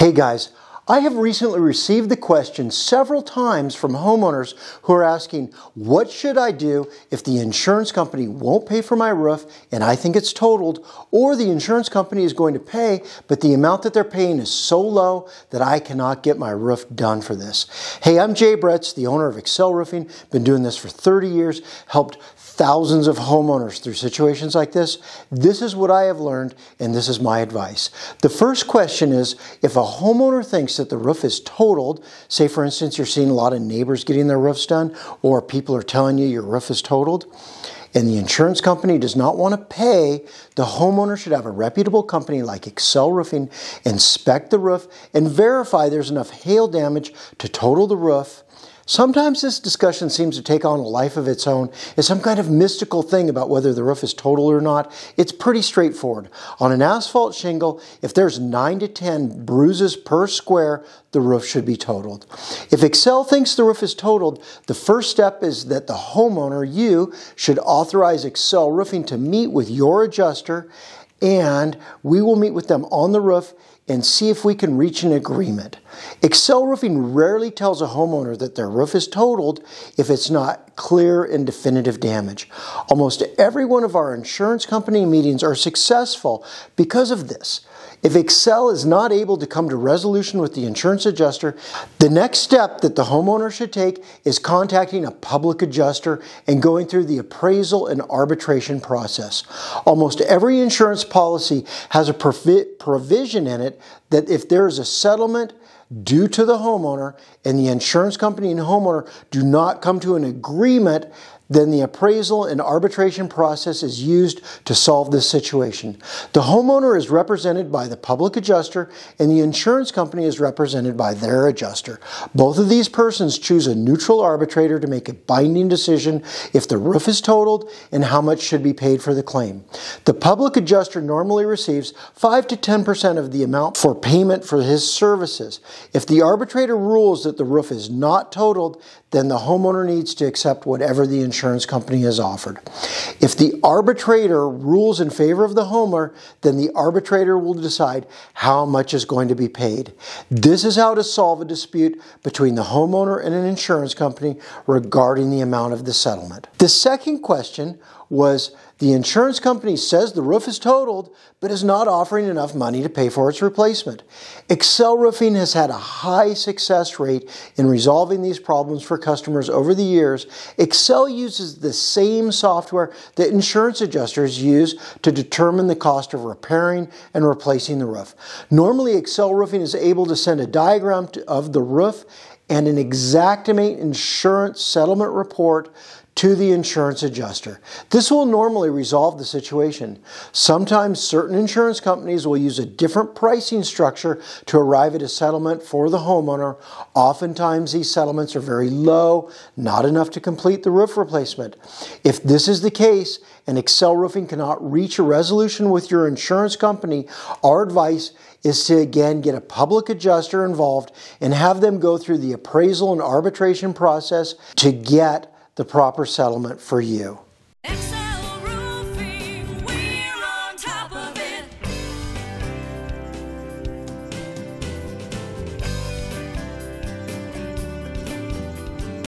Hey guys, I have recently received the question several times from homeowners who are asking, what should I do if the insurance company won't pay for my roof and I think it's totaled, or the insurance company is going to pay, but the amount that they're paying is so low that I cannot get my roof done for this. Hey, I'm Jay Bretz, the owner of Excel Roofing. Been doing this for 30 years, helped thousands of homeowners through situations like this. This is what I have learned, and this is my advice. The first question is, if a homeowner thinks that the roof is totaled, say for instance you're seeing a lot of neighbors getting their roofs done, or people are telling you your roof is totaled, and the insurance company does not want to pay, the homeowner should have a reputable company like Excel Roofing inspect the roof and verify there's enough hail damage to total the roof. Sometimes this discussion seems to take on a life of its own. It's some kind of mystical thing about whether the roof is totaled or not. It's pretty straightforward. On an asphalt shingle, if there's 9 to 10 bruises per square, the roof should be totaled. If Excel thinks the roof is totaled, the first step is that the homeowner, you, should authorize Excel Roofing to meet with your adjuster, and we will meet with them on the roof and see if we can reach an agreement. Excel Roofing rarely tells a homeowner that their roof is totaled if it's not clear and definitive damage. Almost every one of our insurance company meetings are successful because of this. If Excel is not able to come to resolution with the insurance adjuster, the next step that the homeowner should take is contacting a public adjuster and going through the appraisal and arbitration process. Almost every insurance policy has a provision in it that if there is a settlement due to the homeowner and the insurance company and homeowner do not come to an agreement, then the appraisal and arbitration process is used to solve this situation. The homeowner is represented by the public adjuster and the insurance company is represented by their adjuster. Both of these persons choose a neutral arbitrator to make a binding decision if the roof is totaled and how much should be paid for the claim. The public adjuster normally receives 5 to 10% of the amount for payment for his services. If the arbitrator rules that the roof is not totaled, then the homeowner needs to accept whatever the insurance company has offered. If the arbitrator rules in favor of the homeowner, then the arbitrator will decide how much is going to be paid. This is how to solve a dispute between the homeowner and an insurance company regarding the amount of the settlement. The second question was, the insurance company says the roof is totaled, but is not offering enough money to pay for its replacement. Excel Roofing has had a high success rate in resolving these problems for customers over the years. Excel uses the same software that insurance adjusters use to determine the cost of repairing and replacing the roof. Normally, Excel Roofing is able to send a diagram of the roof and an Xactimate insurance settlement report to the insurance adjuster. This will normally resolve the situation. Sometimes certain insurance companies will use a different pricing structure to arrive at a settlement for the homeowner. Oftentimes these settlements are very low, not enough to complete the roof replacement. If this is the case and Excel Roofing cannot reach a resolution with your insurance company, our advice is to again get a public adjuster involved and have them go through the appraisal and arbitration process to get the proper settlement for you.